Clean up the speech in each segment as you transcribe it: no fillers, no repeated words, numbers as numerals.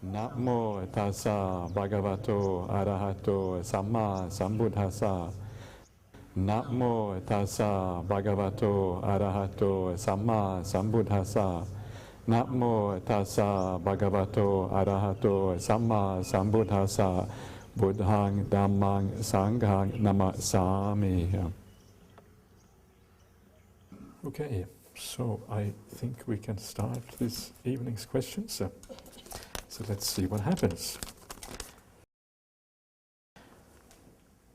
Namo tassa bhagavato arahato samma sambuddhassa. Namo tassa bhagavato arahato samma sambuddhassa. Namo tassa bhagavato arahato samma sambuddhassa. Buddhang dhammang sanghang namasami. Okay, so I think we can start this evening's questions. So let's see what happens.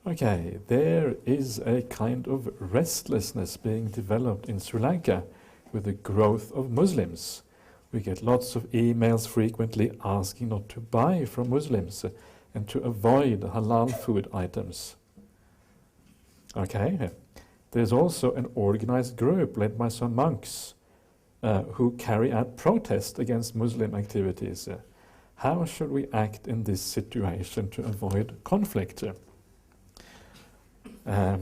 Okay, there is a kind of restlessness being developed in Sri Lanka with the growth of Muslims. We get lots of emails frequently asking not to buy from Muslims and to avoid halal food items. Okay, there's also an organized group led by some monks who carry out protest against Muslim activities. How should we act in this situation to avoid conflict? I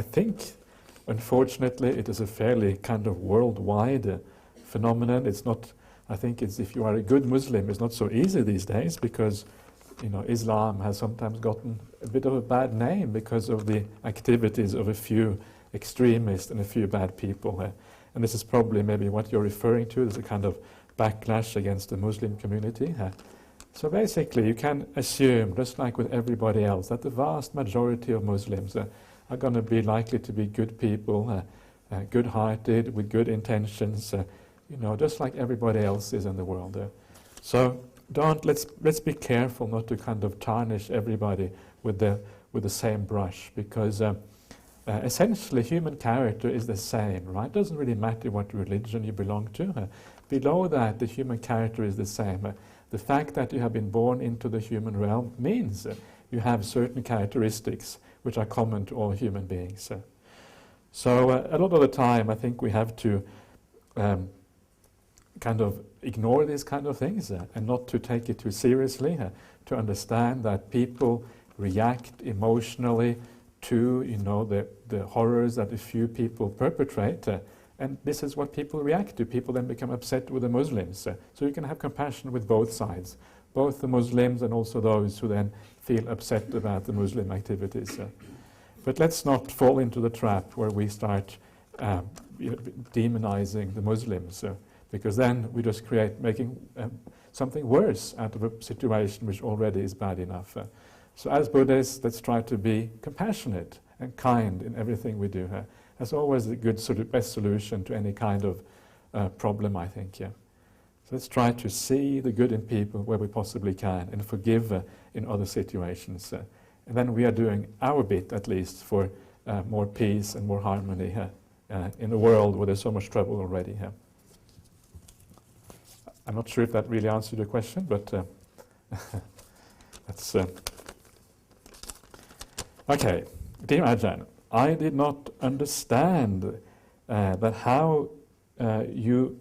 think, unfortunately, it is a fairly kind of worldwide phenomenon. It's not. I think it's if you are a good Muslim, it's not so easy these days because, Islam has sometimes gotten a bit of a bad name because of the activities of a few extremists and a few bad people. And this is probably maybe what you're referring to. There's a kind of backlash against the Muslim community. So basically you can assume, just like with everybody else, that the vast majority of Muslims are going to be likely to be good people, good-hearted, with good intentions, just like everybody else is in the world. So let's be careful not to kind of tarnish everybody with the same brush, because essentially human character is the same, right? It doesn't really matter what religion you belong to. Below that, the human character is the same. The fact that you have been born into the human realm means you have certain characteristics which are common to all human beings. So a lot of the time I think we have to kind of ignore these kind of things and not to take it too seriously, to understand that people react emotionally to the horrors that a few people perpetrate. And this is what people react to. People then become upset with the Muslims. So you can have compassion with both sides, both the Muslims and also those who then feel upset about the Muslim activities. But let's not fall into the trap where we start demonizing the Muslims, because then we just making something worse out of a situation which already is bad enough. So as Buddhists, let's try to be compassionate and kind in everything we do. That's always a good best solution to any kind of problem, I think. So let's try to see the good in people where we possibly can and forgive in other situations. And then we are doing our bit, at least, for more peace and more harmony in a world where there's so much trouble already. I'm not sure if that really answered your question, but that's... Okay, dear Ajahn, I did not understand that how you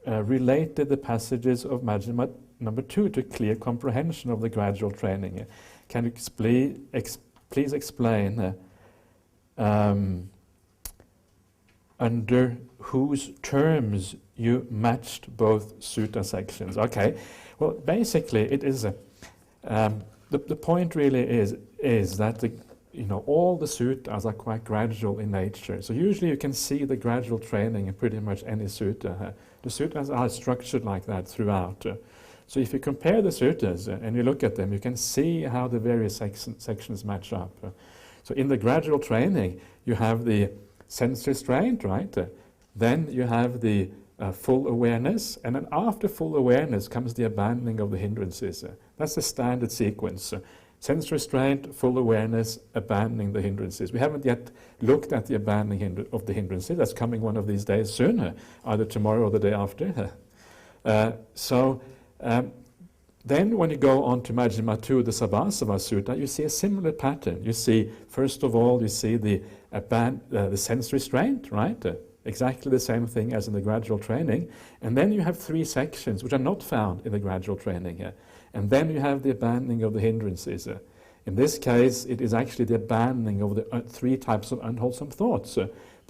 related the passages of Majjhima number 2 to clear comprehension of the gradual training. Can you please explain under whose terms you matched both sutta sections? Okay, well, basically it is the point really is that all the suttas are quite gradual in nature. So usually you can see the gradual training in pretty much any sutta. The suttas are structured like that throughout. So if you compare the suttas and you look at them, you can see how the various sections match up. So in the gradual training, you have the sense restraint, right? Then you have the full awareness, and then after full awareness comes the abandoning of the hindrances. That's the standard sequence. Sense restraint, full awareness, abandoning the hindrances. We haven't yet looked at the abandoning of the hindrances. That's coming one of these days soon, either tomorrow or the day after. Then when you go on to Majjhima 2, the Sabbasava Sutta, you see a similar pattern. You see, first of all, you see the sense restraint, right? Exactly the same thing as in the gradual training. And then you have 3 sections which are not found in the gradual training. And then you have the abandoning of the hindrances. In this case, it is actually the abandoning of the 3 types of unwholesome thoughts.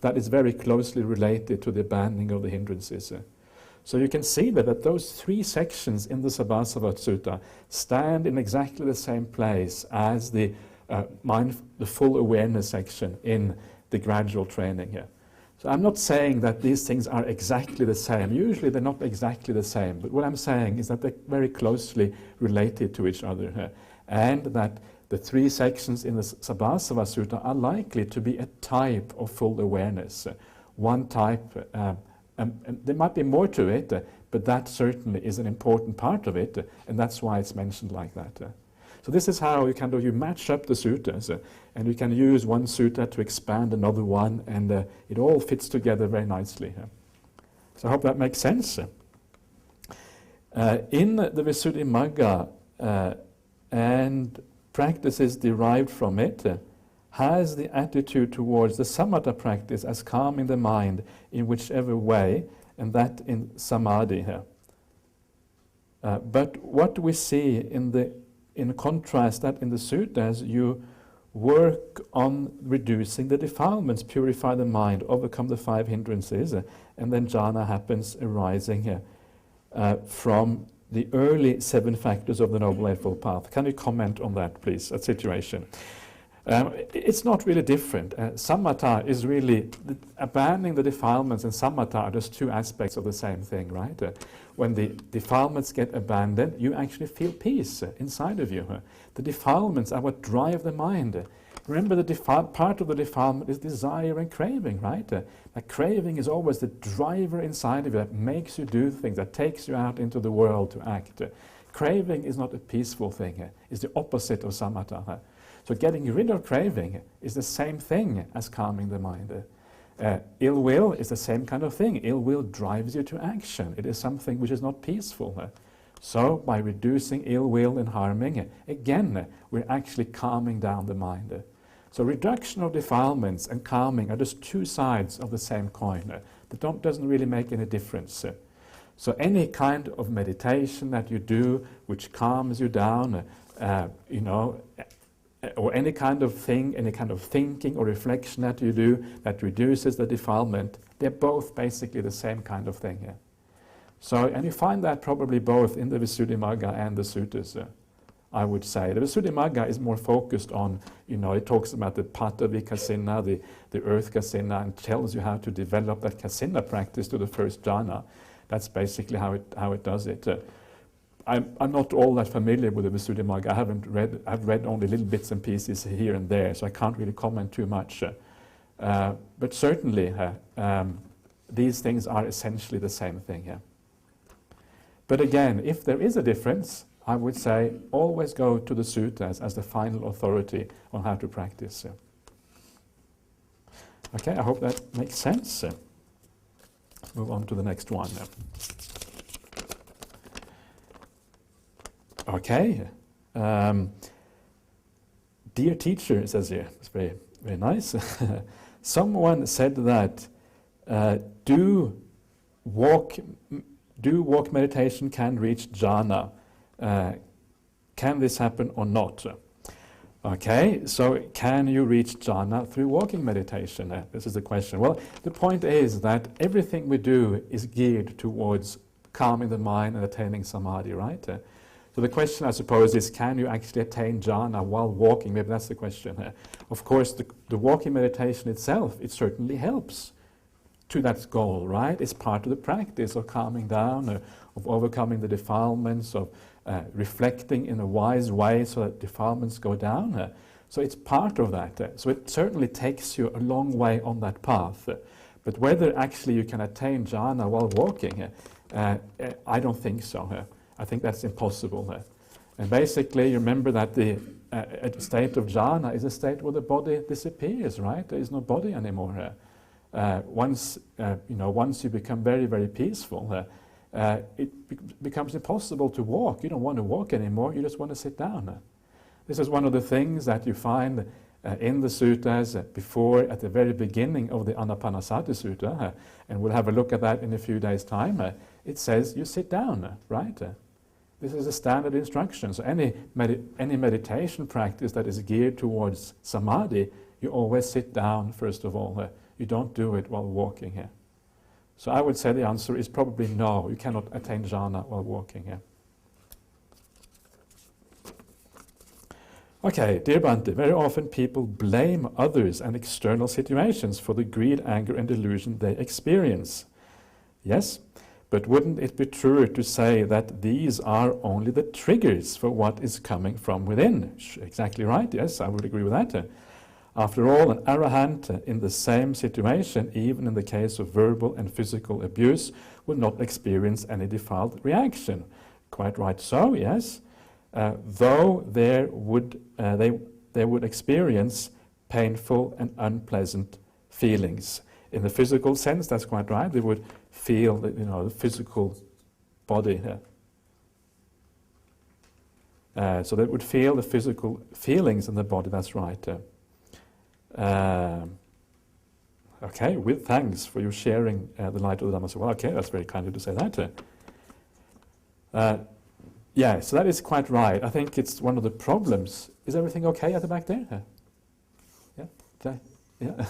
That is very closely related to the abandoning of the hindrances. So you can see that those 3 sections in the Sabhasava Sutta stand in exactly the same place as the full awareness section in the gradual training here. So I'm not saying that these things are exactly the same. Usually they're not exactly the same, but what I'm saying is that they're very closely related to each other here, and that the 3 sections in the Sabhasava Sutta are likely to be a type of full awareness. One type, and there might be more to it, but that certainly is an important part of it, and that's why it's mentioned like that. So this is how you match up the suttas, and you can use one sutta to expand another one, and it all fits together very nicely. So I hope that makes sense. In the Visuddhimagga and practices derived from it, has the attitude towards the samatha practice as calming the mind in whichever way, and that in samadhi here. But what we see in contrast, that in the suttas you work on reducing the defilements, purify the mind, overcome the 5 hindrances, and then jhana happens arising here from the early 7 factors of the Noble Eightfold Path. Can you comment on that, please, that situation? It's not really different. Samatha is really, abandoning the defilements and samatha are just 2 aspects of the same thing, right? When the defilements get abandoned, you actually feel peace inside of you. The defilements are what drive the mind. Remember, part of the defilement is desire and craving, right? That craving is always the driver inside of you that makes you do things, that takes you out into the world to act. Craving is not a peaceful thing. It's the opposite of samatha. So getting rid of craving is the same thing as calming the mind. Ill will is the same kind of thing. Ill will drives you to action. It is something which is not peaceful. So by reducing ill will and harming, again, we're actually calming down the mind. So reduction of defilements and calming are just 2 sides of the same coin. That doesn't really make any difference. So any kind of meditation that you do which calms you down, or any kind of thing, any kind of thinking or reflection that you do that reduces the defilement, they're both basically the same kind of thing. So, and you find that probably both in the Visuddhimagga and the suttas, I would say. The Visuddhimagga is more focused on, it talks about the Pata Vikasina, the earth kasina, and tells you how to develop that kasina practice to the first jhana. That's basically how it does it. I'm not all that familiar with the Visuddhimagga. I've read only little bits and pieces here and there, so I can't really comment too much. But certainly, these things are essentially the same thing here. But again, if there is a difference, I would say always go to the suttas as the final authority on how to practice. Okay, I hope that makes sense. Let's move on to the next one. Okay. Dear teacher, it says here, it's very, very nice. Someone said that do walk meditation can reach jhana. Can this happen or not? Okay, so can you reach jhana through walking meditation? This is the question. Well, the point is that everything we do is geared towards calming the mind and attaining samadhi, right? So the question, I suppose, is can you actually attain jhana while walking? Maybe that's the question. Of course, the walking meditation itself, it certainly helps to that goal, right? It's part of the practice of calming down, of overcoming the defilements, of reflecting in a wise way so that defilements go down. So it's part of that. So it certainly takes you a long way on that path. But whether actually you can attain jhana while walking, I don't think so. I think that's impossible. And basically, you remember that the state of jhana is a state where the body disappears, right? There is no body anymore. Once you become very, very peaceful, it becomes impossible to walk. You don't want to walk anymore, you just want to sit down. This is one of the things that you find in the suttas at the very beginning of the Anapanasati Sutta, and we'll have a look at that in a few days' time. It says you sit down, right? This is a standard instruction. So any meditation practice that is geared towards samadhi, you always sit down first of all. You don't do it while walking here. So I would say the answer is probably no. You cannot attain jhana while walking. Yeah. Okay, dear Bhante, very often people blame others and external situations for the greed, anger and delusion they experience. Yes, but wouldn't it be truer to say that these are only the triggers for what is coming from within? Exactly right, yes, I would agree with that. After all, an arahant in the same situation, even in the case of verbal and physical abuse, will not experience any defiled reaction. Quite right so, yes. Though they would experience painful and unpleasant feelings. In the physical sense, that's quite right. They would feel the physical body here. So they would feel the physical feelings in the body. That's right. Okay, with thanks for you sharing the light of the Dhamma. Well, okay, that's very kind of you to say that. Yeah, so that is quite right. I think it's one of the problems. Is everything okay at the back there? Yeah? Okay. Yeah?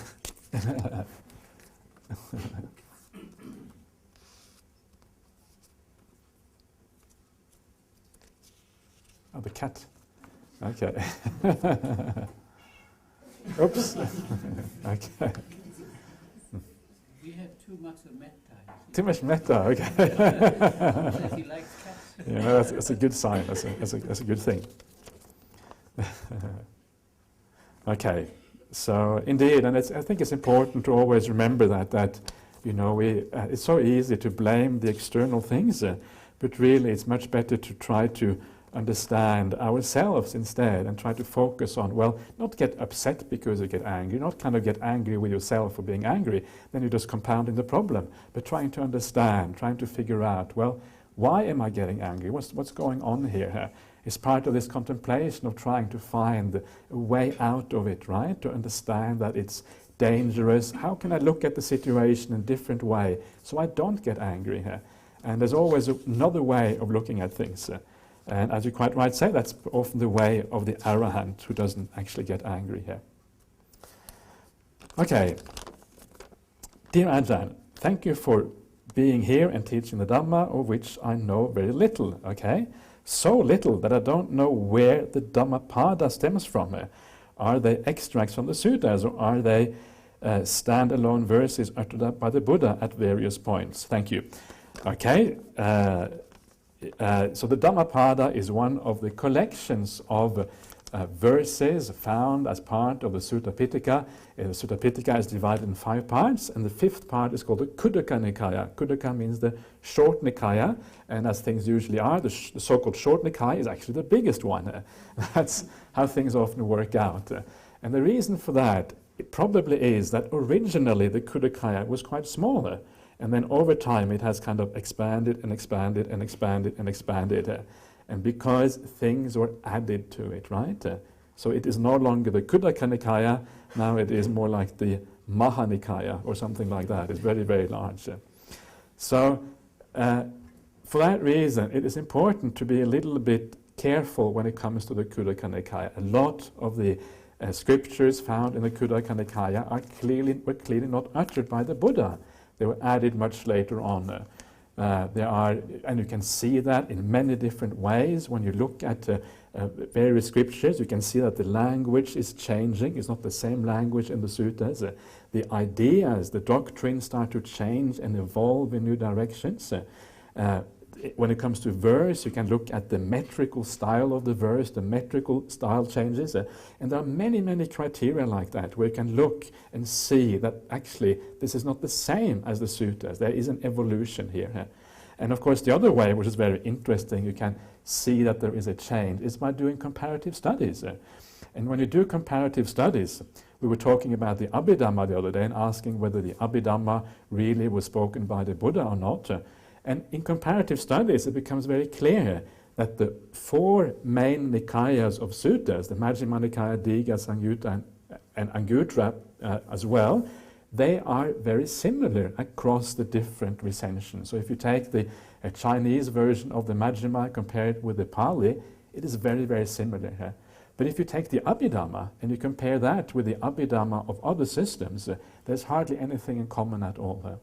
Oh, the cat. Okay. Oops. Okay. We have too much of metta. Too much metta, okay. He likes cats. Yeah, no, that's a good sign. That's a good thing. Okay, so indeed, and I think it's important to always remember that it's so easy to blame the external things, but really it's much better to try to understand ourselves instead and try to focus on, well, not get upset because you get angry, not kind of get angry with yourself for being angry, then you're just compounding the problem, but trying to understand, trying to figure out, well, why am I getting angry? What's going on here? It's part of this contemplation of trying to find a way out of it, right? To understand that it's dangerous. How can I look at the situation in a different way so I don't get angry here? And there's always another way of looking at things. And as you quite right say, that's often the way of the arahant who doesn't actually get angry here. Okay. Dear Ajahn, thank you for being here and teaching the Dhamma, of which I know very little, okay? So little that I don't know where the Dhammapada stems from. Are they extracts from the suttas, or are they stand-alone verses uttered up by the Buddha at various points? Thank you. Okay. So the Dhammapada is one of the collections of verses found as part of the Sutta Pitaka. The Sutta Pitaka is divided in 5 parts, and the 5th part is called the Khuddaka Nikaya. Khuddaka means the short Nikaya, and as things usually are, the so-called short Nikaya is actually the biggest one. That's how things often work out. And the reason for that, it probably is that originally the Khuddaka was quite smaller. And then over time it has kind of expanded and expanded and expanded and expanded. And because things were added to it, right? So it is no longer the Khuddaka Nikaya, now it is more like the Mahanikaya or something like that. It's very, very large. So for that reason, it is important to be a little bit careful when it comes to the Khuddaka Nikaya. A lot of the scriptures found in the Khuddaka Nikaya were clearly not uttered by the Buddha. They were added much later on. And you can see that in many different ways. When you look at various scriptures, you can see that the language is changing. It's not the same language in the suttas. The ideas, the doctrines start to change and evolve in new directions. When it comes to verse, you can look at the metrical style of the verse, the metrical style changes, and there are many, many criteria like that where you can look and see that actually this is not the same as the suttas. There is an evolution here. And of course the other way, which is very interesting, you can see that there is a change, is by doing comparative studies. And when you do comparative studies, we were talking about the Abhidhamma the other day and asking whether the Abhidhamma really was spoken by the Buddha or not. And in comparative studies, it becomes very clear that the 4 main Nikayas of suttas, the Majjhima Nikaya, Digha, Samyutta, and Anguttara as well, they are very similar across the different recensions. So if you take the Chinese version of the Majjhima, compare it with the Pali, it is very, very similar. But if you take the Abhidhamma and you compare that with the Abhidhamma of other systems, there's hardly anything in common at all.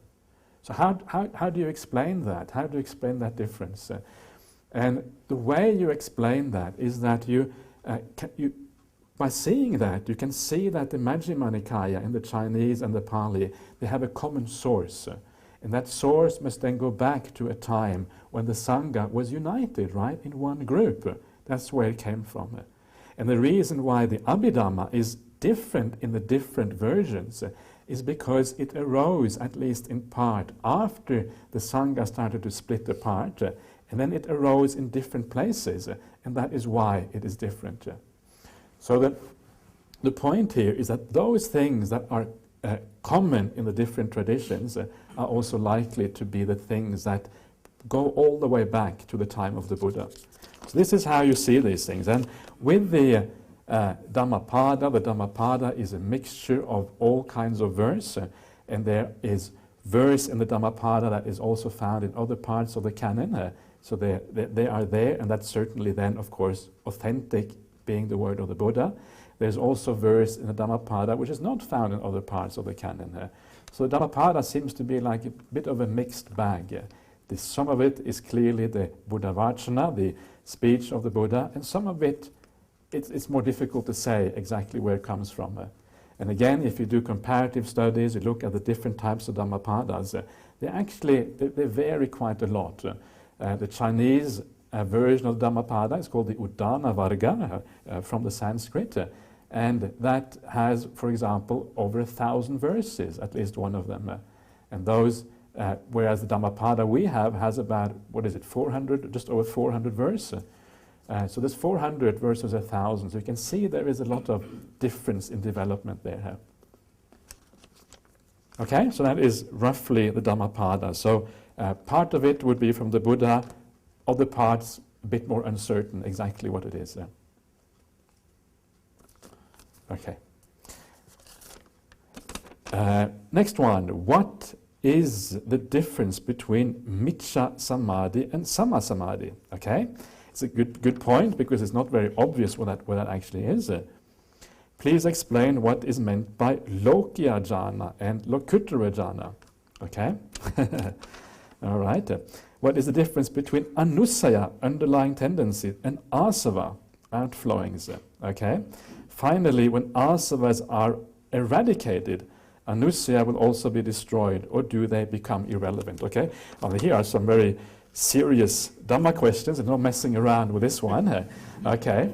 So how do you explain that? How do you explain that difference? And the way you explain that is that by seeing that, you can see that the Majjhima Nikaya in the Chinese and the Pali, they have a common source. And that source must then go back to a time when the Sangha was united, right, in one group. That's where it came from. And the reason why the Abhidhamma is different in the different versions is because it arose, at least in part, after the Sangha started to split apart, and then it arose in different places, and that is why it is different. So the point here is that those things that are common in the different traditions are also likely to be the things that go all the way back to the time of the Buddha. So this is how you see these things. And with the Dhammapada is a mixture of all kinds of verse, and there is verse in the Dhammapada that is also found in other parts of the canon. So they are there, and that's certainly then, of course, authentic, being the word of the Buddha. There's also verse in the Dhammapada which is not found in other parts of the canon. So the Dhammapada seems to be like a bit of a mixed bag. Some of it is clearly the Buddha Vachana, the speech of the Buddha, and some of it, it's more difficult to say exactly where it comes from. And again, if you do comparative studies, you look at the different types of Dhammapadas, they vary quite a lot. The Chinese version of Dhammapada is called the Uddana Varga from the Sanskrit, and that has, for example, over 1,000 verses, at least one of them. And those, whereas the Dhammapada we have has about, 400, just over 400 verses. So there's 400 versus 1,000. So you can see there is a lot of difference in development there. Okay, so that is roughly the Dhammapada. So part of it would be from the Buddha, other parts a bit more uncertain exactly what it is. Okay. Next one. What is the difference between Miccha Samadhi and Samma Samadhi? Okay. It's a good point because it's not very obvious what that actually is. Please explain what is meant by Lokya Jhana and Lokuttara Jhana. Okay? All right. What is the difference between Anusaya, underlying tendency, and Asava, outflowings? Okay? Finally, when Asavas are eradicated, Anusaya will also be destroyed, or do they become irrelevant? Okay? Well, here are some very serious Dhamma questions, and not messing around with this one. Okay.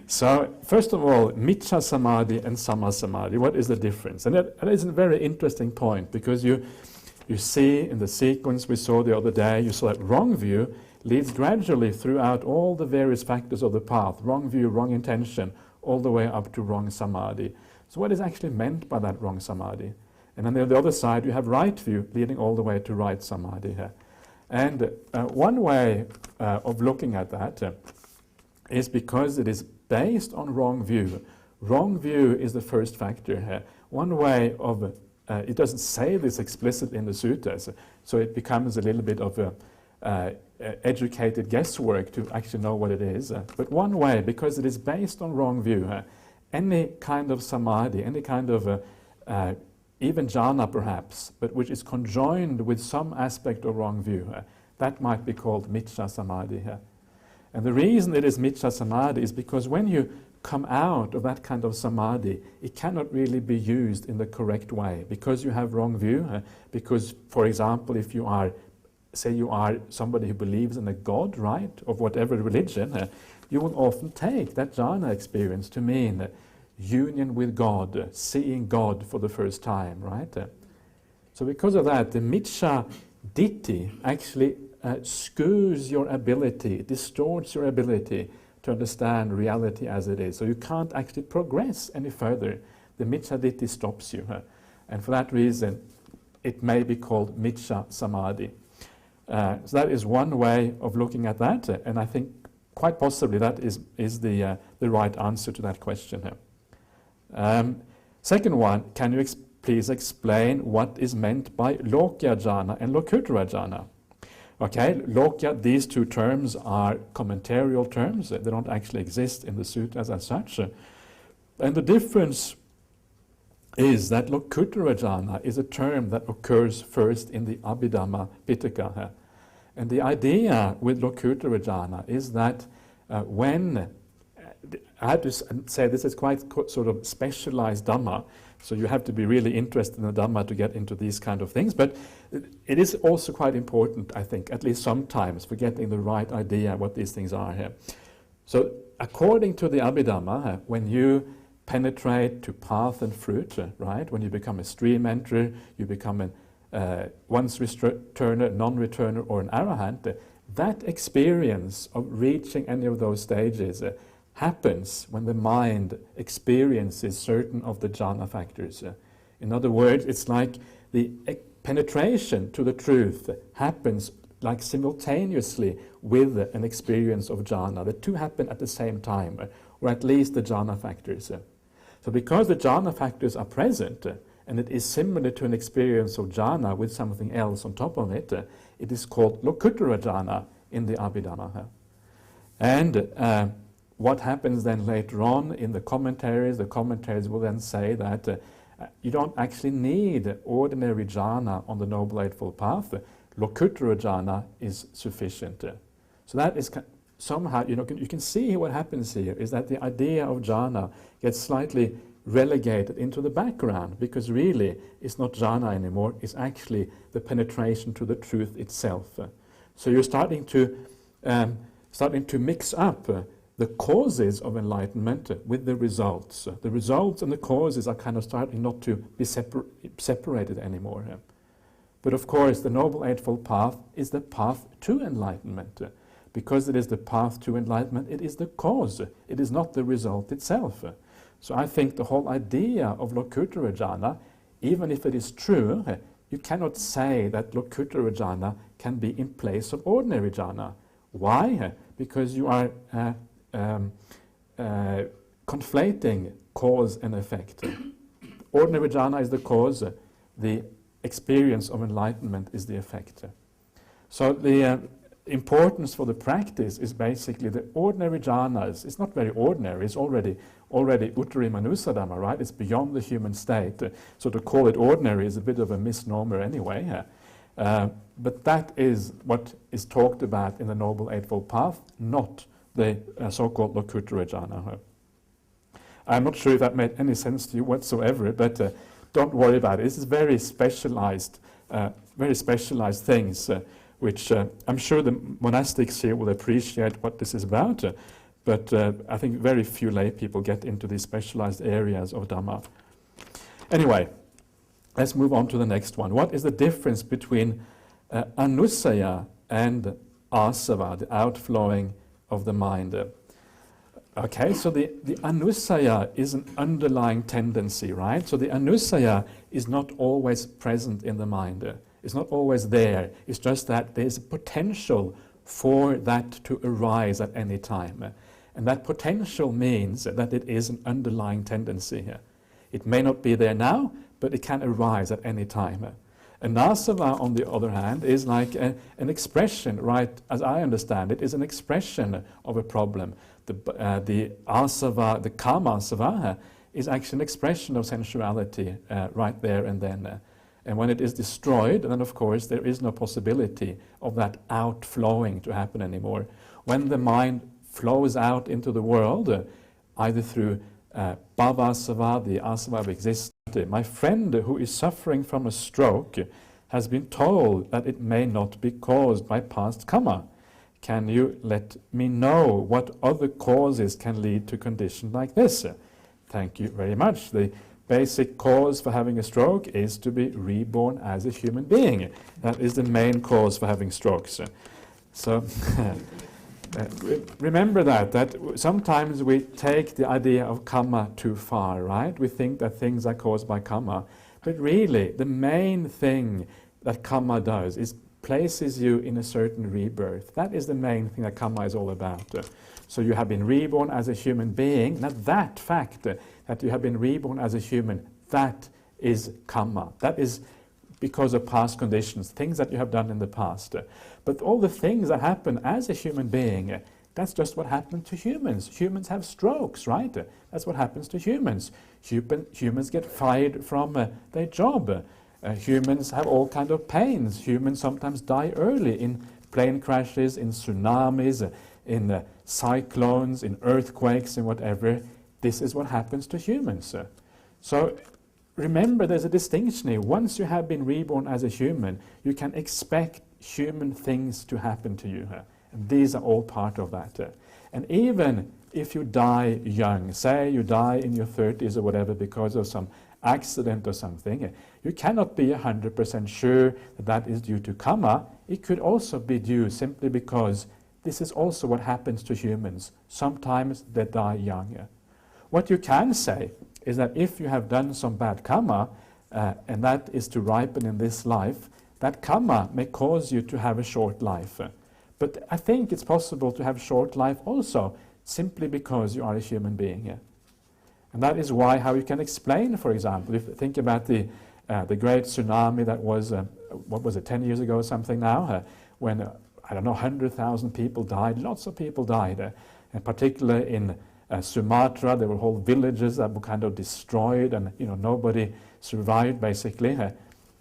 So, first of all, Miccha Samadhi and Samma Samadhi, what is the difference? And that is a very interesting point, because you see in the sequence we saw the other day, you saw that wrong view leads gradually throughout all the various factors of the path, wrong view, wrong intention, all the way up to wrong Samadhi. So what is actually meant by that wrong Samadhi? And then on the other side you have right view leading all the way to right Samadhi here. And one way of looking at that is because it is based on wrong view. Wrong view is the first factor here. One way of, it doesn't say this explicitly in the suttas, so it becomes a little bit of a educated guesswork to actually know what it is. But one way, because it is based on wrong view, any kind of samadhi, any kind of even jhana perhaps, but which is conjoined with some aspect of wrong view, that might be called Miccha Samadhi. And the reason it is Miccha Samadhi is because when you come out of that kind of samadhi, it cannot really be used in the correct way, because you have wrong view. Because, for example, if you are, say you are somebody who believes in a God, right, of whatever religion, you will often take that jhana experience to mean union with God, seeing God for the first time, right? So because of that, the Miccha Ditti actually skews your ability, distorts your ability to understand reality as it is. So you can't actually progress any further. The Miccha Ditti stops you. And for that reason, it may be called Miccha Samadhi. So that is one way of looking at that, and I think quite possibly that is the right answer to that question here. Second one, can you please explain what is meant by Lokya Jhana and Lokuttara Jhana? Okay, Lokya, these two terms are commentarial terms. They don't actually exist in the suttas as such. And the difference is that Lokuttara jhana is a term that occurs first in the Abhidhamma Pitaka. And the idea with Lokuttara jhana is that when, I have to say this is quite sort of specialized Dhamma, so you have to be really interested in the Dhamma to get into these kind of things, but it is also quite important, I think, at least sometimes, for getting the right idea what these things are here. So according to the Abhidhamma, when you penetrate to path and fruit, right, when you become a stream enterer, you become a once-returner, non-returner, or an arahant, that experience of reaching any of those stages happens when the mind experiences certain of the jhana factors. In other words, it's like the penetration to the truth happens like simultaneously with an experience of jhana. The two happen at the same time, or at least the jhana factors. So because the jhana factors are present, and it is similar to an experience of jhana with something else on top of it, it is called Lokuttara jhana in the Abhidhamma. And what happens then later on in the commentaries will then say that you don't actually need ordinary jhana on the Noble Eightfold Path. Lokuttara jhana is sufficient. So that is somehow, you can see what happens here is that the idea of jhana gets slightly relegated into the background, because really it's not jhana anymore, it's actually the penetration to the truth itself. So you're starting to mix up the causes of enlightenment with the results. The results and the causes are kind of starting not to be separated anymore. But of course, the Noble Eightfold Path is the path to enlightenment. Because it is the path to enlightenment, it is the cause. It is not the result itself. So I think the whole idea of Lokuttara jhana, even if it is true, you cannot say that Lokuttara jhana can be in place of ordinary jhana. Why? Because you are conflating cause and effect. Ordinary jhana is the cause, the experience of enlightenment is the effect. So the importance for the practice is basically the ordinary jhanas. It's not very ordinary, it's already uttari manusadhamma, right? It's beyond the human state. So to call it ordinary is a bit of a misnomer anyway. But that is what is talked about in the Noble Eightfold Path, not the so-called Lokuttara jhana. I'm not sure if that made any sense to you whatsoever, but don't worry about it. This is very specialized things, which I'm sure the monastics here will appreciate what this is about, but I think very few lay people get into these specialized areas of Dhamma. Anyway, let's move on to the next one. What is the difference between anusaya and asava, the outflowing of the mind? Okay, so the anusaya is an underlying tendency, right? So the anusaya is not always present in the mind. It's not always there. It's just that there's a potential for that to arise at any time. And that potential means that it is an underlying tendency here. It may not be there now, but it can arise at any time. Anasava, on the other hand, is like an expression, right, as I understand it, is an expression of a problem. The asava, the kamasava, is actually an expression of sensuality right there and then. And when it is destroyed, then of course there is no possibility of that outflowing to happen anymore. When the mind flows out into the world, either through bhavasava, the asava of existence. My friend who is suffering from a stroke has been told that it may not be caused by past karma. Can you let me know what other causes can lead to condition like this? Thank you very much. The basic cause for having a stroke is to be reborn as a human being. That is the main cause for having strokes. So remember that sometimes we take the idea of karma too far, right? We think that things are caused by karma. But really, the main thing that karma does is places you in a certain rebirth. That is the main thing that karma is all about. So you have been reborn as a human being. Now that fact that you have been reborn as a human, that is karma. That is because of past conditions, things that you have done in the past. But all the things that happen as a human being, That's just what happened to humans. Humans have strokes, right? That's what happens to humans. Humans get fired from their job. Humans have all kind of pains. Humans sometimes die early in plane crashes, in tsunamis, in cyclones, in earthquakes, and whatever. This is what happens to humans. So remember, there's a distinction here. Once you have been reborn as a human, you can expect human things to happen to you. And these are all part of that. And even if you die young, say you die in your 30s or whatever because of some accident or something, you cannot be 100% sure that that is due to karma. It could also be due simply because this is also what happens to humans. Sometimes they die young. What you can say is that if you have done some bad karma, and that is to ripen in this life, that karma may cause you to have a short life. But I think it's possible to have short life also, simply because you are a human being. And that is why, how you can explain, for example, if you think about the great tsunami that was, what was it, 10 years ago or something now, when, I don't know, 100,000 people died, lots of people died, in particular in Sumatra, there were whole villages that were kind of destroyed and nobody survived basically.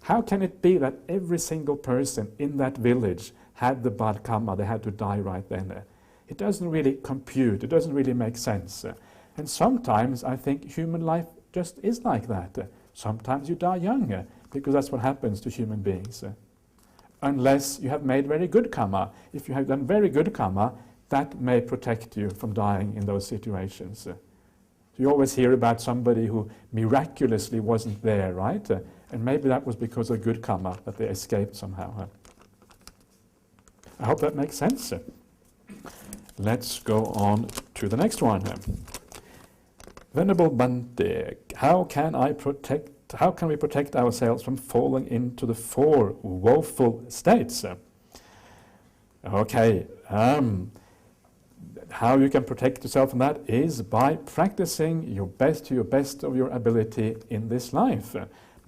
How can it be that every single person in that village had the bad karma, they had to die right then? It doesn't really compute, it doesn't really make sense. And sometimes I think human life just is like that. Sometimes you die young, because that's what happens to human beings. Unless you have made very good karma. If you have done very good karma, that may protect you from dying in those situations. You always hear about somebody who miraculously wasn't there, right? And maybe that was because of good karma, that they escaped somehow. I hope that makes sense. Let's go on to the next one. Venerable Bhante, how can we protect ourselves from falling into the four woeful states? Okay, how you can protect yourself from that is by practicing your best to your best of your ability in this life.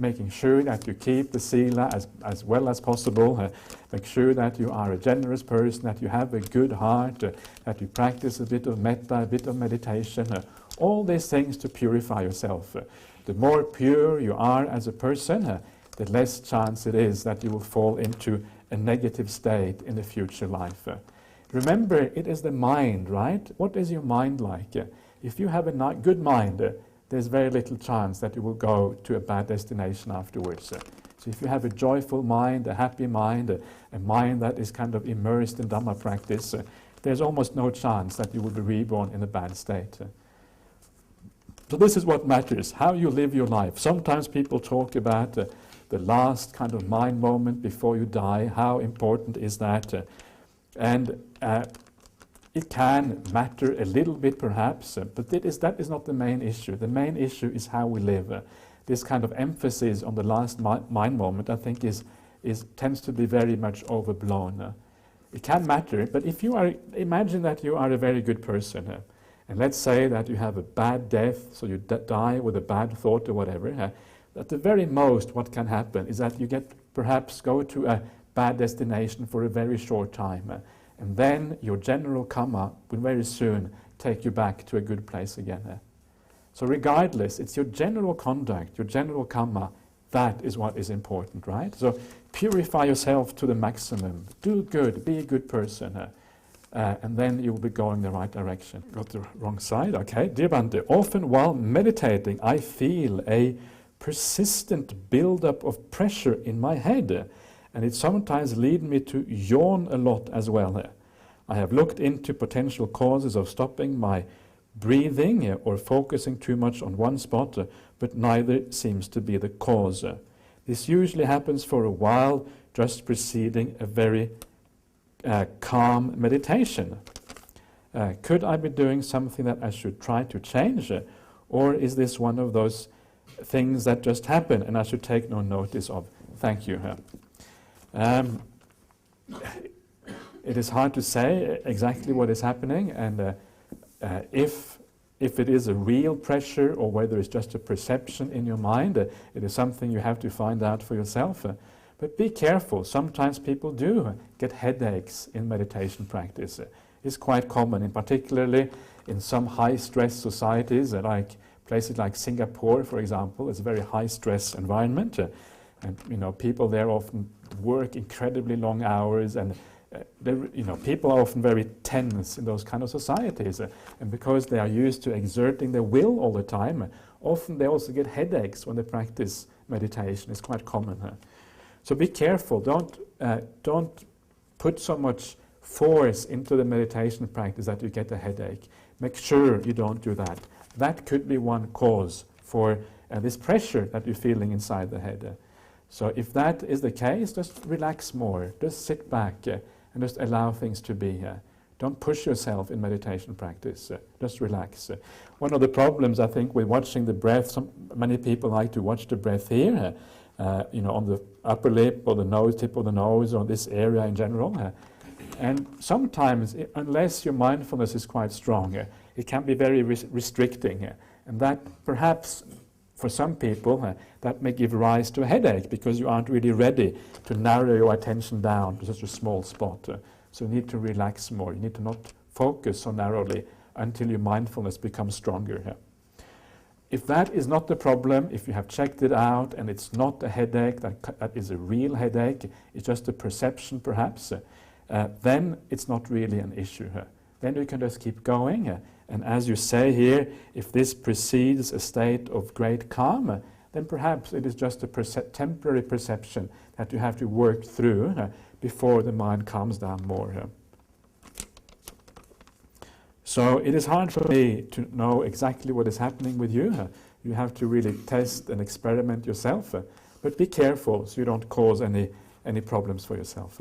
Making sure that you keep the sila as well as possible, make sure that you are a generous person, that you have a good heart, that you practice a bit of metta, a bit of meditation, all these things to purify yourself. The more pure you are as a person, the less chance it is that you will fall into a negative state in the future life. Remember, it is the mind, right? What is your mind like? If you have a good mind, there's very little chance that you will go to a bad destination afterwards. So if you have a joyful mind, a happy mind, a mind that is kind of immersed in Dhamma practice, there's almost no chance that you will be reborn in a bad state. So this is what matters, how you live your life. Sometimes people talk about the last kind of mind moment before you die, how important is that? And it can matter a little bit perhaps, but that is not the main issue. The main issue is how we live. This kind of emphasis on the last mind moment, I think, tends to be very much overblown. It can matter, but imagine that you are a very good person, and let's say that you have a bad death, so you die with a bad thought or whatever. At the very most, what can happen is that you perhaps go to a bad destination for a very short time. And then your general karma will very soon take you back to a good place again. So regardless, it's your general conduct, your general karma, that is what is important, right? So purify yourself to the maximum. Do good, be a good person. And then you will be going the right direction. Got the wrong side, okay. Dear Bhante, often while meditating, I feel a persistent build-up of pressure in my head. And it sometimes leads me to yawn a lot as well. I have looked into potential causes of stopping my breathing or focusing too much on one spot, but neither seems to be the cause. This usually happens for a while, just preceding a very calm meditation. Could I be doing something that I should try to change? Or is this one of those things that just happen and I should take no notice of? Thank you. It is hard to say exactly what is happening, and if it is a real pressure or whether it's just a perception in your mind, it is something you have to find out for yourself. But be careful. Sometimes people do get headaches in meditation practice. is quite common, and particularly in some high-stress societies, like places like Singapore, for example. It's a very high-stress environment, and people there often work incredibly long hours, and people are often very tense in those kind of societies, and because they are used to exerting their will all the time, often they also get headaches when they practice meditation. It's quite common. So be careful. Don't put so much force into the meditation practice that you get a headache. Make sure you don't do that. That could be one cause for this pressure that you're feeling inside the head. So if that is the case, just relax more. Just sit back and just allow things to be. Don't push yourself in meditation practice. Just relax. One of the problems, I think, with watching the breath, many people like to watch the breath here, on the upper lip or the nose, tip of the nose, or this area in general. And sometimes, unless your mindfulness is quite strong, it can be very restricting. And that perhaps, for some people, that may give rise to a headache because you aren't really ready to narrow your attention down to such a small spot. So you need to relax more. You need to not focus so narrowly until your mindfulness becomes stronger. If that is not the problem, if you have checked it out and it's not a headache, that is a real headache, it's just a perception perhaps, then it's not really an issue. Then you can just keep going. And as you say here, if this precedes a state of great calm, then perhaps it is just a temporary perception that you have to work through before the mind calms down more. So it is hard for me to know exactly what is happening with you. You have to really test and experiment yourself. But be careful so you don't cause any problems for yourself.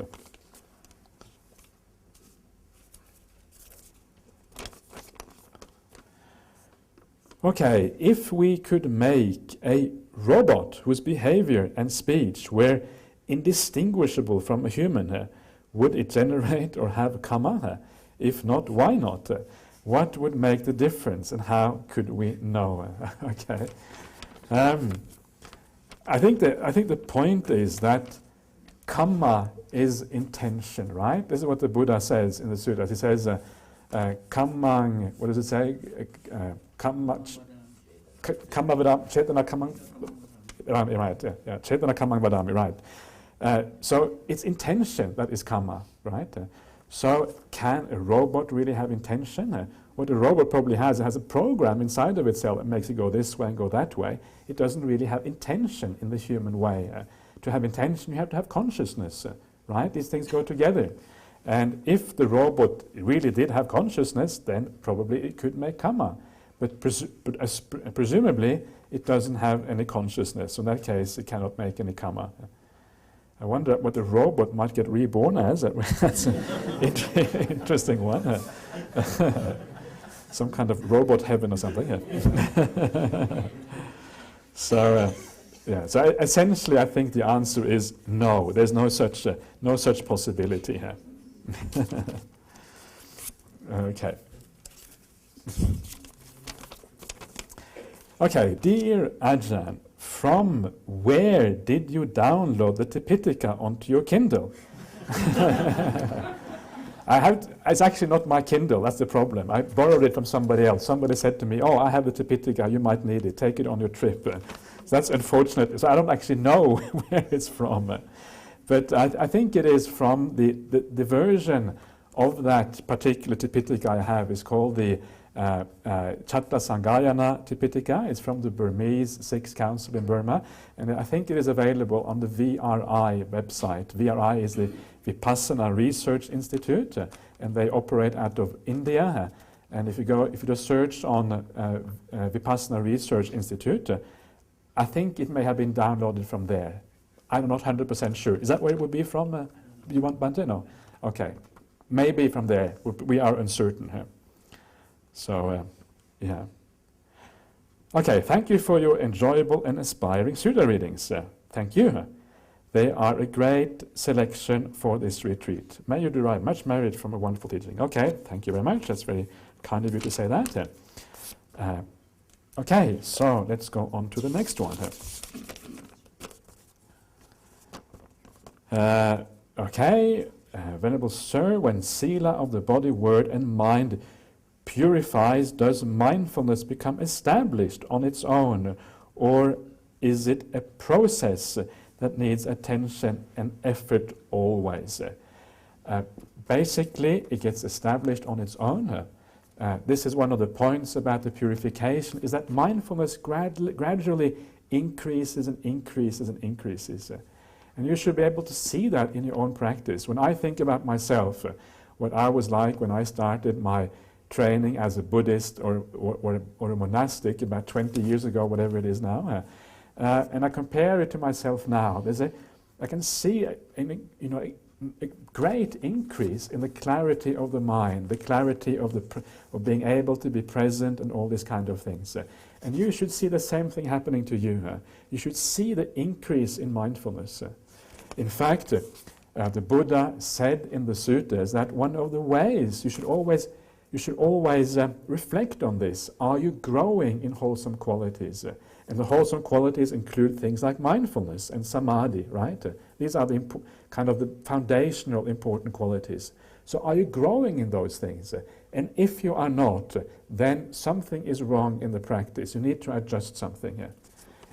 Okay, if we could make a robot whose behavior and speech were indistinguishable from a human, would it generate or have karma? If not, why not? What would make the difference, and how could we know? Okay, I think the point is that kamma is intention, right? This is what the Buddha says in the suttas. He says, kammang. What does it say? Kamma vadam chetana kammang. Right? Yeah, chetana kammang vadami. Right. So it's intention that is kamma, right? So can a robot really have intention? What a robot probably has, it has a program inside of itself that makes it go this way and go that way. It doesn't really have intention in the human way. To have intention, you have to have consciousness, right? These things go together. And if the robot really did have consciousness, then probably it could make karma. But presumably, it doesn't have any consciousness. So in that case, it cannot make any karma. I wonder what the robot might get reborn as. That's an interesting one. Some kind of robot heaven or something. So essentially, I think the answer is no. There's no such possibility here. Okay. Okay, dear Ajahn, from where did you download the Tipitaka onto your Kindle? It's actually not my Kindle, that's the problem. I borrowed it from somebody else. Somebody said to me, oh, I have the Tipitaka, you might need it, take it on your trip. So that's unfortunate. So I don't actually know where it's from. But I think it is from the version of that particular Tipitaka I have is called the Chatta Sanghayana Tipitaka. It's from the Burmese Sixth Council in Burma, and I think it is available on the VRI website. VRI is the Vipassana Research Institute, and they operate out of India. And if you just search on Vipassana Research Institute, I think it may have been downloaded from there. I'm not 100% sure. Is that where it would be from? You want Bante? No. Okay, maybe from there. We are uncertain here. So, yeah. Okay, thank you for your enjoyable and inspiring sutta readings. Thank you. They are a great selection for this retreat. May you derive much merit from a wonderful teaching. Okay, thank you very much. That's very kind of you to say that. Okay, so let's go on to the next one. Okay, Venerable Sir, when sila of the body, word and mind purifies, does mindfulness become established on its own, or is it a process that needs attention and effort always? Basically, it gets established on its own. This is one of the points about the purification, is that mindfulness gradually increases and increases and increases. And you should be able to see that in your own practice. When I think about myself, what I was like when I started my training as a Buddhist or a monastic about 20 years ago, whatever it is now, and I compare it to myself now, I can see a great increase in the clarity of the mind, the clarity of being able to be present and all these kind of things. And you should see the same thing happening to you. You should see the increase in mindfulness. In fact, the Buddha said in the suttas that one of the ways you should always reflect on this. Are you growing in wholesome qualities? And the wholesome qualities include things like mindfulness and samadhi, right? These are the kind of the foundational important qualities. So are you growing in those things? And if you are not, then something is wrong in the practice. You need to adjust something here.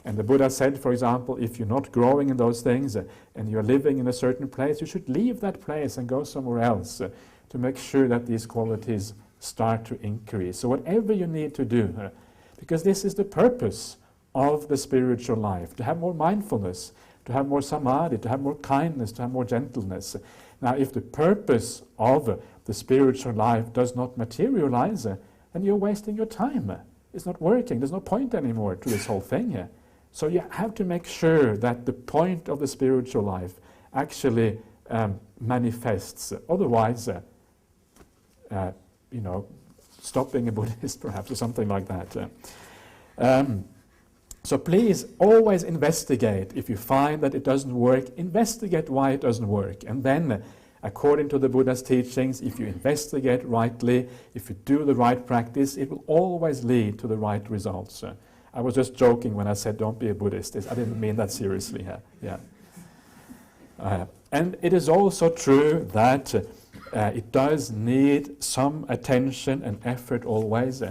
And the Buddha said, for example, if you're not growing in those things and you're living in a certain place, you should leave that place and go somewhere else to make sure that these qualities start to increase. So whatever you need to do, because this is the purpose of the spiritual life, to have more mindfulness, to have more samadhi, to have more kindness, to have more gentleness. Now, if the purpose of the spiritual life does not materialize, then you're wasting your time. It's not working. There's no point anymore to this whole thing. So you have to make sure that the point of the spiritual life actually manifests. Otherwise, stop being a Buddhist perhaps, or something like that. So please always investigate. If you find that it doesn't work, investigate why it doesn't work. And then, according to the Buddha's teachings, if you investigate rightly, if you do the right practice, it will always lead to the right results. I was just joking when I said don't be a Buddhist. I didn't mean that seriously. And it is also true that it does need some attention and effort always.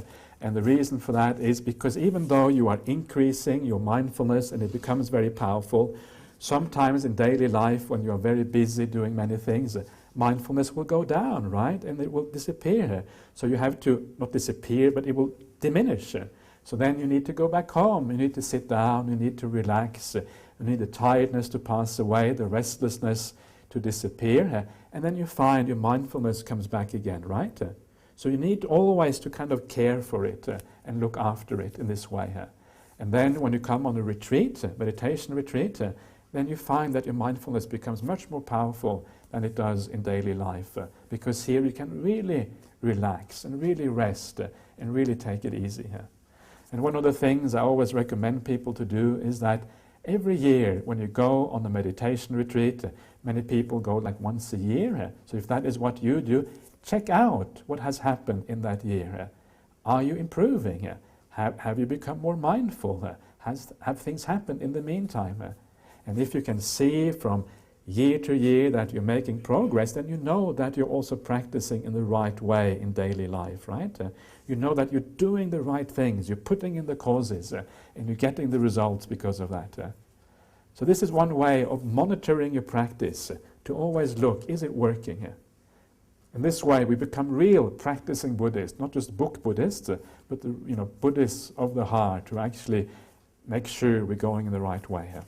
And the reason for that is because even though you are increasing your mindfulness and it becomes very powerful, sometimes in daily life when you are very busy doing many things, mindfulness will go down, right? And it will disappear. So you have to, not disappear, but it will diminish. So then you need to go back home, you need to sit down, you need to relax, you need the tiredness to pass away, the restlessness to disappear, and then you find your mindfulness comes back again, right? So you need always to kind of care for it and look after it in this way. And then when you come on a retreat, meditation retreat, then you find that your mindfulness becomes much more powerful than it does in daily life. Because here you can really relax and really rest and really take it easy. And one of the things I always recommend people to do is that every year when you go on a meditation retreat, many people go like once a year. So if that is what you do, check out what has happened in that year. Are you improving? Have you become more mindful? Have things happened in the meantime? And if you can see from year to year that you're making progress, then you know that you're also practicing in the right way in daily life, right? You know that you're doing the right things, you're putting in the causes, and you're getting the results because of that. So this is one way of monitoring your practice, to always look, is it working? In this way we become real practicing Buddhists, not just book Buddhists, but the Buddhists of the heart, who actually make sure we're going in the right way here.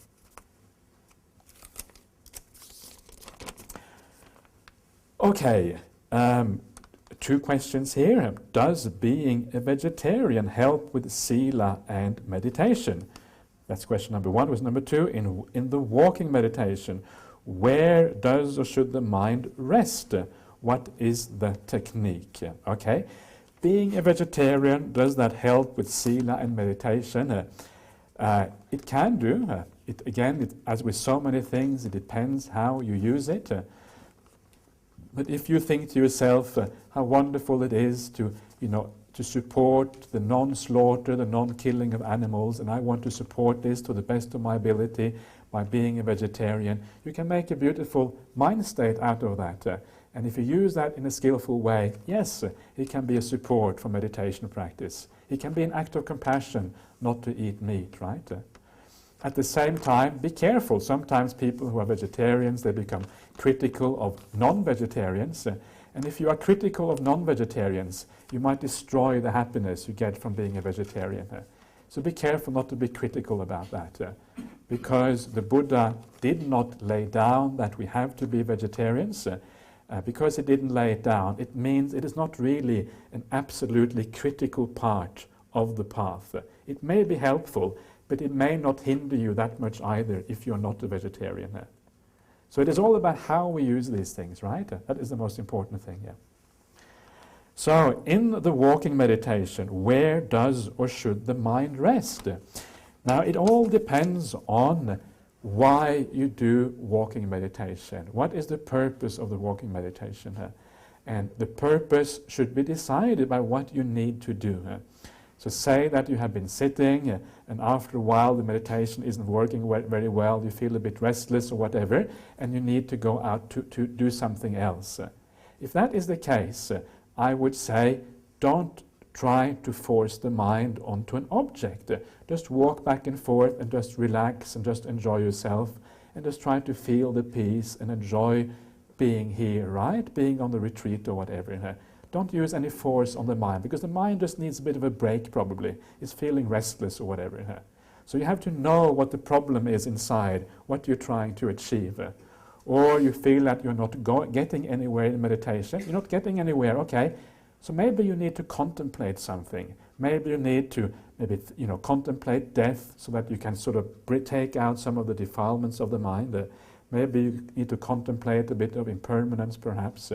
Okay, 2 questions here. Does being a vegetarian help with sila and meditation? That's question number 1. Was number 2, in the walking meditation, where does or should the mind rest? What is the technique? Okay, being a vegetarian, does that help with sila and meditation? It can do. As with so many things, it depends how you use it. But if you think to yourself how wonderful it is to support the non-slaughter, the non-killing of animals, and I want to support this to the best of my ability by being a vegetarian. You can make a beautiful mind state out of that. And if you use that in a skillful way, yes, it can be a support for meditation practice. It can be an act of compassion not to eat meat, right? At the same time, be careful. Sometimes people who are vegetarians, they become critical of non-vegetarians. And if you are critical of non-vegetarians, you might destroy the happiness you get from being a vegetarian. So be careful not to be critical about that. Because the Buddha did not lay down that we have to be vegetarians. Because he didn't lay it down, it means it is not really an absolutely critical part of the path. It may be helpful, but it may not hinder you that much either if you're not a vegetarian. So it is all about how we use these things, right? That is the most important thing here. So in the walking meditation, where does or should the mind rest? Now it all depends on why you do walking meditation. What is the purpose of the walking meditation? And the purpose should be decided by what you need to do. So say that you have been sitting and after a while the meditation isn't working very well, you feel a bit restless or whatever, and you need to go out to do something else. If that is the case, I would say don't try to force the mind onto an object. Just walk back and forth and just relax and just enjoy yourself and just try to feel the peace and enjoy being here, right? Being on the retreat or whatever. Don't use any force on the mind because the mind just needs a bit of a break probably. It's feeling restless or whatever. So you have to know what the problem is inside, what you're trying to achieve. Or you feel that you're not getting anywhere in meditation. You're not getting anywhere, okay. So maybe you need to contemplate something. Maybe you need to contemplate death so that you can sort of take out some of the defilements of the mind. Maybe you need to contemplate a bit of impermanence perhaps.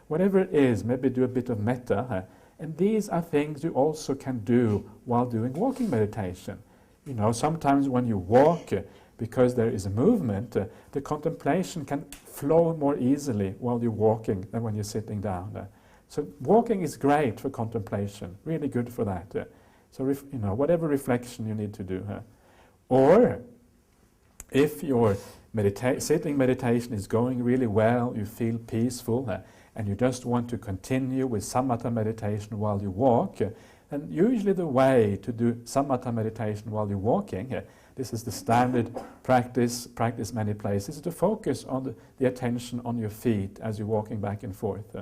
Whatever it is, maybe do a bit of metta. And these are things you also can do while doing walking meditation. You know, sometimes when you walk, because there is a movement, the contemplation can flow more easily while you're walking than when you're sitting down. So walking is great for contemplation, really good for that. So whatever reflection you need to do. Or if your sitting meditation is going really well, you feel peaceful, and you just want to continue with samatha meditation while you walk, then usually the way to do samatha meditation while you're walking, this is the standard practice many places, is to focus on the attention on your feet as you're walking back and forth.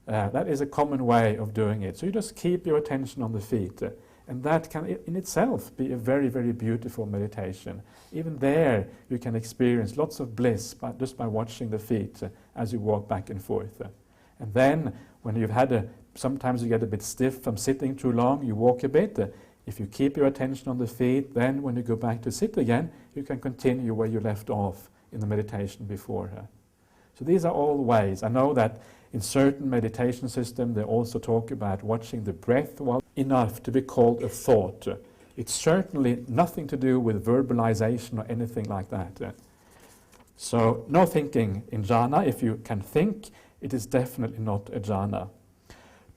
That is a common way of doing it. So you just keep your attention on the feet. And that can in itself be a very, very beautiful meditation. Even there you can experience lots of bliss just by watching the feet as you walk back and forth. And then when you've sometimes you get a bit stiff from sitting too long, you walk a bit. If you keep your attention on the feet, then when you go back to sit again, you can continue where you left off in the meditation before. So these are all ways. I know that in certain meditation systems they also talk about watching the breath while enough to be called a thought. It's certainly nothing to do with verbalization or anything like that. So no thinking in jhana. If you can think, it is definitely not a jhana.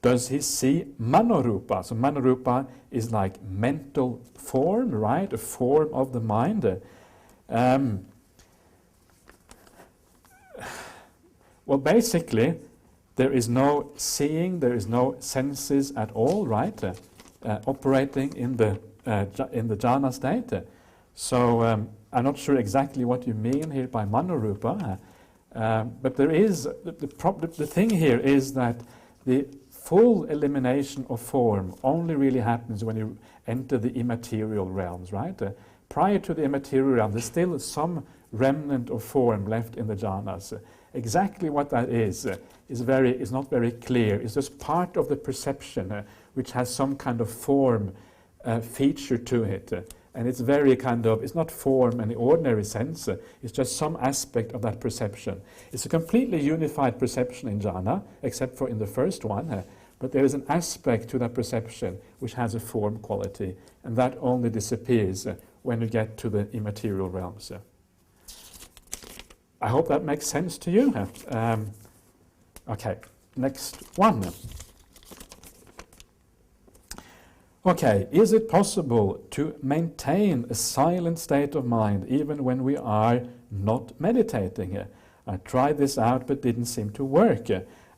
Does he see manorupa? So manorupa is like mental form, right? A form of the mind. Well, basically, there is no seeing, there is no senses at all, right? Operating in the jhana state. So I'm not sure exactly what you mean here by manorupa, but there is the thing here is that the full elimination of form only really happens when you enter the immaterial realms, right? Prior to the immaterial realm, there's still some remnant of form left in the jhanas. Exactly what that is not very clear. It's just part of the perception which has some kind of form feature to it. And it's very it's not form in the ordinary sense, it's just some aspect of that perception. It's a completely unified perception in jhana, except for in the first one, but there is an aspect to that perception which has a form quality, and that only disappears when you get to the immaterial realms. I hope that makes sense to you. Okay, next one. Okay, is it possible to maintain a silent state of mind even when we are not meditating? I tried this out but didn't seem to work.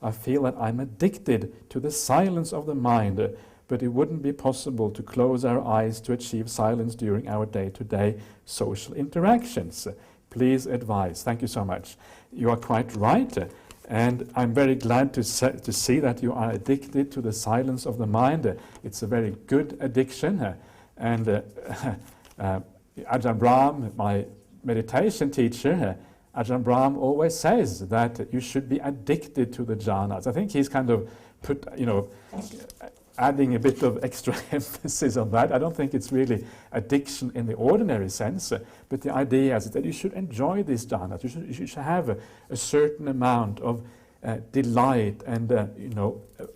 I feel that I'm addicted to the silence of the mind, but it wouldn't be possible to close our eyes to achieve silence during our day-to-day social interactions. Please advise. Thank you so much. You are quite right. And I'm very glad to see that you are addicted to the silence of the mind. It's a very good addiction. And Ajahn Brahm, my meditation teacher, Ajahn Brahm always says that you should be addicted to the jhanas. I think he's kind of put, adding a bit of extra emphasis on that. I don't think it's really addiction in the ordinary sense, but the idea is that you should enjoy these jhanas. You should have a certain amount of delight and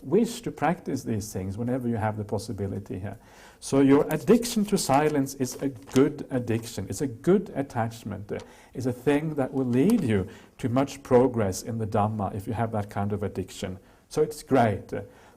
wish to practice these things whenever you have the possibility here. So your addiction to silence is a good addiction. It's a good attachment. It's a thing that will lead you to much progress in the Dhamma if you have that kind of addiction. So it's great.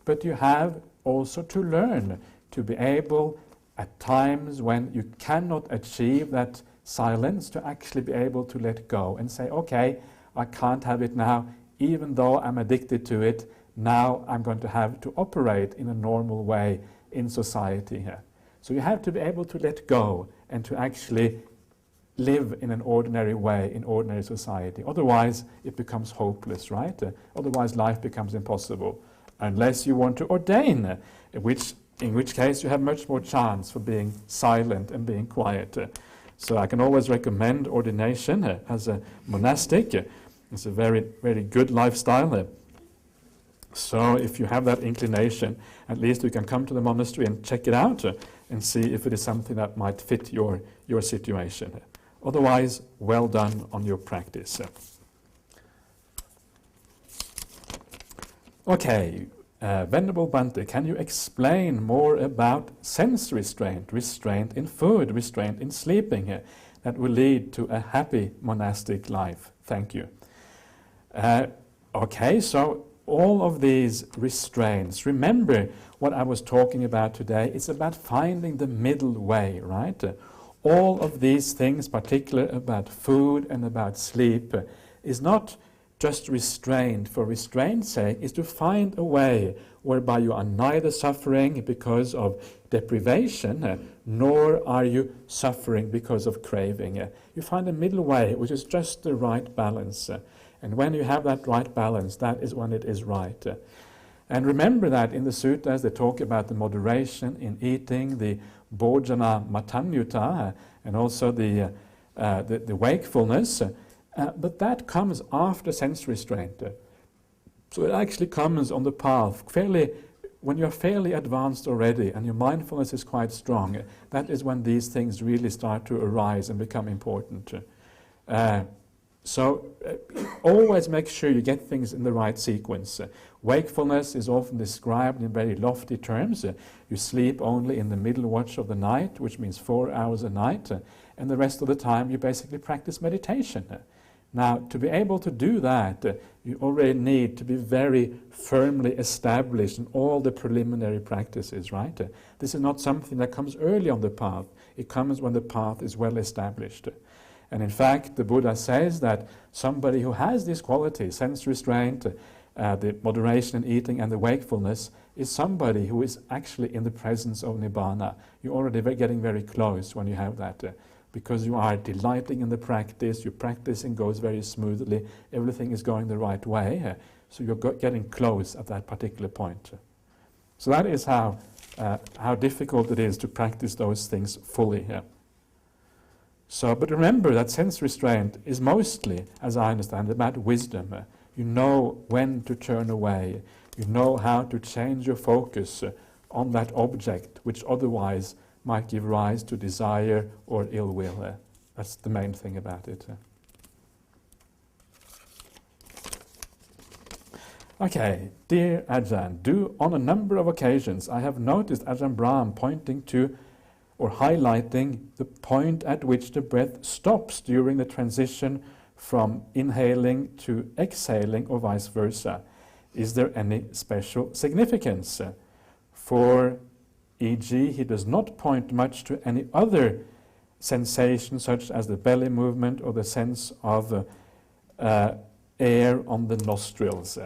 But you have also to learn to be able, at times when you cannot achieve that silence, to actually be able to let go and say, okay, I can't have it now, even though I'm addicted to it. Now I'm going to have to operate in a normal way in society here. So you have to be able to let go and to actually live in an ordinary way, in ordinary society. Otherwise, it becomes hopeless, right? Otherwise, life becomes impossible. Unless you want to ordain, in which case you have much more chance for being silent and being quiet. So I can always recommend ordination as a monastic. It's a very, very good lifestyle. So if you have that inclination, at least you can come to the monastery and check it out and see if it is something that might fit your situation. Otherwise, well done on your practice. Okay, Venerable Bhante, can you explain more about sense restraint, restraint in food, restraint in sleeping, that will lead to a happy monastic life? Thank you. Okay, so all of these restraints, remember what I was talking about today, it's about finding the middle way, right? All of these things, particularly about food and about sleep, is not just restraint for restraint's sake, is to find a way whereby you are neither suffering because of deprivation, nor are you suffering because of craving. You find a middle way, which is just the right balance. And when you have that right balance, that is when it is right. And remember that in the suttas they talk about the moderation in eating, the bhojana matanyuta, and also the wakefulness. But that comes after sense restraint. So it actually comes on the path when you're fairly advanced already and your mindfulness is quite strong. That is when these things really start to arise and become important. So always make sure you get things in the right sequence. Wakefulness is often described in very lofty terms. You sleep only in the middle watch of the night, which means 4 hours a night, and the rest of the time you basically practice meditation. Now, to be able to do that, you already need to be very firmly established in all the preliminary practices, right? This is not something that comes early on the path. It comes when the path is well established. And in fact, the Buddha says that somebody who has these qualities, sense restraint, the moderation in eating and the wakefulness, is somebody who is actually in the presence of Nibbana. You're already getting very close when you have that. Because you are delighting in the practice, your practicing goes very smoothly, everything is going the right way, so you're getting close at that particular point. So that is how difficult it is to practice those things fully here. So, but remember that sense restraint is mostly, as I understand, about wisdom. You know when to turn away, you know how to change your focus on that object which otherwise might give rise to desire or ill will. That's the main thing about it. Okay, dear Ajahn, on a number of occasions I have noticed Ajahn Brahm pointing to or highlighting the point at which the breath stops during the transition from inhaling to exhaling or vice versa. Is there any special significance? For e.g. he does not point much to any other sensation such as the belly movement or the sense of air on the nostrils.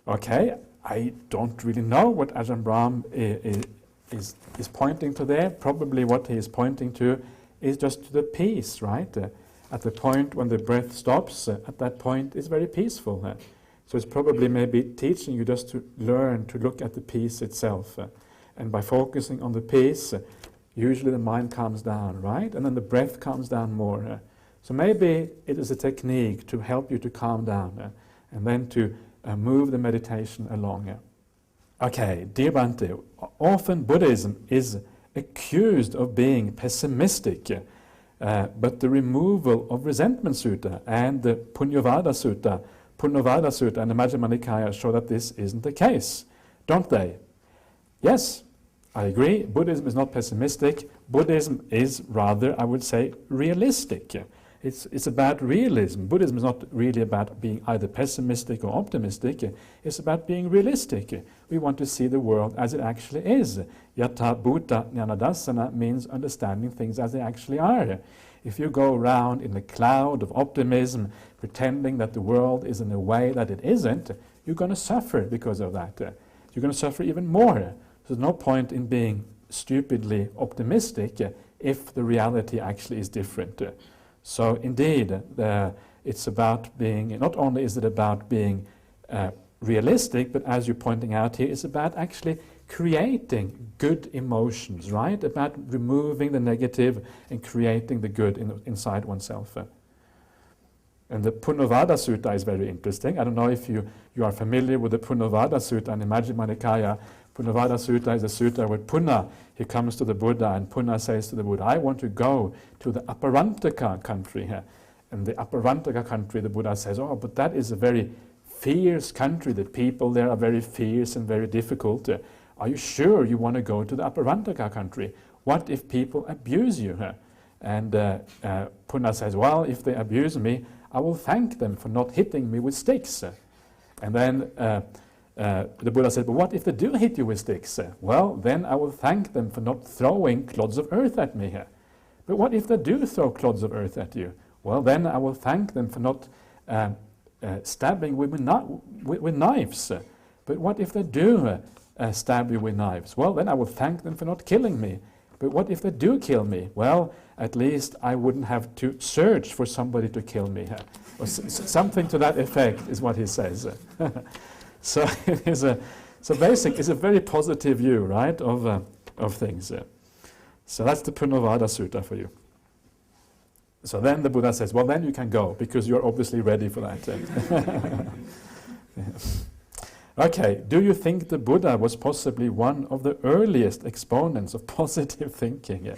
Okay, I don't really know what Ajahn Brahm is pointing to there. Probably what he is pointing to is just to the peace, right? At the point when the breath stops, at that point it's very peaceful. So it's probably maybe teaching you just to learn to look at the peace itself. And by focusing on the peace, usually the mind calms down, right? And then the breath calms down more. So maybe it is a technique to help you to calm down and then to move the meditation along. Okay, dear Bhante, often Buddhism is accused of being pessimistic, but the removal of resentment sutta and the Punyavada sutta and the Majjhima Nikaya show that this isn't the case, don't they? Yes, I agree. Buddhism is not pessimistic. Buddhism is rather, I would say, realistic. It's about realism. Buddhism is not really about being either pessimistic or optimistic. It's about being realistic. We want to see the world as it actually is. Yatha bhuta jnanadassana means understanding things as they actually are. If you go around in a cloud of optimism, pretending that the world is in a way that it isn't, you're going to suffer because of that. You're going to suffer even more. There's no point in being stupidly optimistic if the reality actually is different. So indeed, it's about being, not only is it about being realistic, but as you're pointing out here, it's about actually creating good emotions, right? About removing the negative and creating the good inside oneself. And the Punyavada Sutta is very interesting. I don't know if you are familiar with the Punyavada Sutta and the Majjhima Nikaya. Punyavada Sutta is a sutta where Punna, he comes to the Buddha, and Punna says to the Buddha, I want to go to the Aparantaka country here. And the Aparantaka country, the Buddha says, oh, but that is a very fierce country. The people there are very fierce and very difficult. Are you sure you want to go to the Aparantaka country? What if people abuse you? And Punna says, well, if they abuse me, I will thank them for not hitting me with sticks. And then the Buddha said, but what if they do hit you with sticks? Well, then I will thank them for not throwing clods of earth at me. But what if they do throw clods of earth at you? Well, then I will thank them for not stabbing with knives. But what if they do stab you with knives? Well, then I will thank them for not killing me. But what if they do kill me? Well, at least I wouldn't have to search for somebody to kill me. Or something to that effect is what he says. So it's a very positive view, right, of things. So that's the Punyavada Sutta for you. So then the Buddha says, well, then you can go, because you're obviously ready for that. Yeah. Okay, do you think the Buddha was possibly one of the earliest exponents of positive thinking?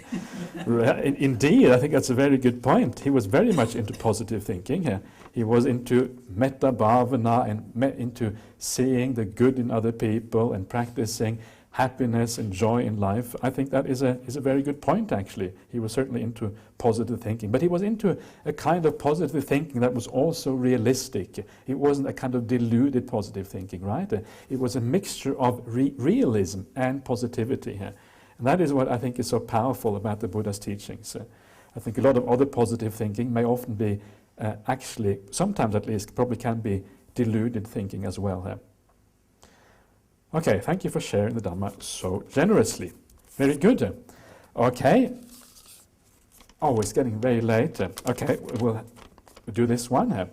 Indeed, I think that's a very good point. He was very much into positive thinking. He was into metta bhavana and into seeing the good in other people and practicing happiness and joy in life. I think that is a very good point, actually. He was certainly into positive thinking. But he was into a kind of positive thinking that was also realistic. It wasn't a kind of deluded positive thinking, right? It was a mixture of realism and positivity. And that is what I think is so powerful about the Buddha's teachings. I think a lot of other positive thinking may often be actually, sometimes at least, probably can be deluded thinking as well. Okay, thank you for sharing the Dhamma so generously. Very good. Okay. Oh, it's getting very late. Okay, we'll do this one.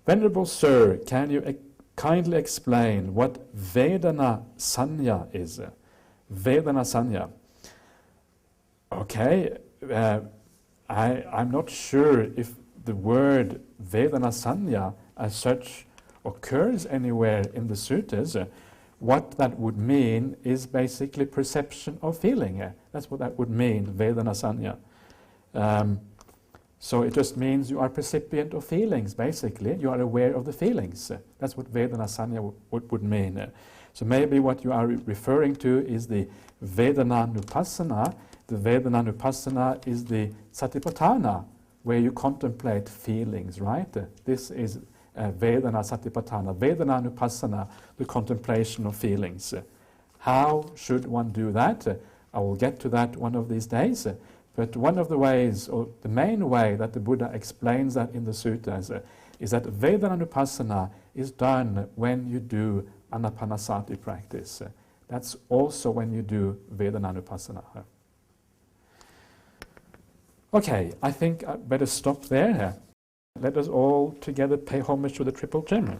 Venerable Sir, can you kindly explain what Vedana Sanya is? Vedana Sanya. Okay, I'm not sure if the word Vedana Sanya as such occurs anywhere in the suttas. What that would mean is basically perception of feeling. That's what that would mean, Vedana Sanya. So it just means you are percipient of feelings, basically. You are aware of the feelings. That's what Vedana Sanya would mean. So maybe what you are referring to is the Vedana Nupassana. The Vedana Nupassana is the Satipatthana, where you contemplate feelings, right? This is Vedana Satipatthana, Vedana Nupassana, the contemplation of feelings. How should one do that? I will get to that one of these days. But one of the ways, or the main way that the Buddha explains that in the suttas, is that Vedananupassana is done when you do Anapanasati practice. That's also when you do Vedananupassana. Okay, I think I better stop there. Let us all together pay homage to the Triple Gem.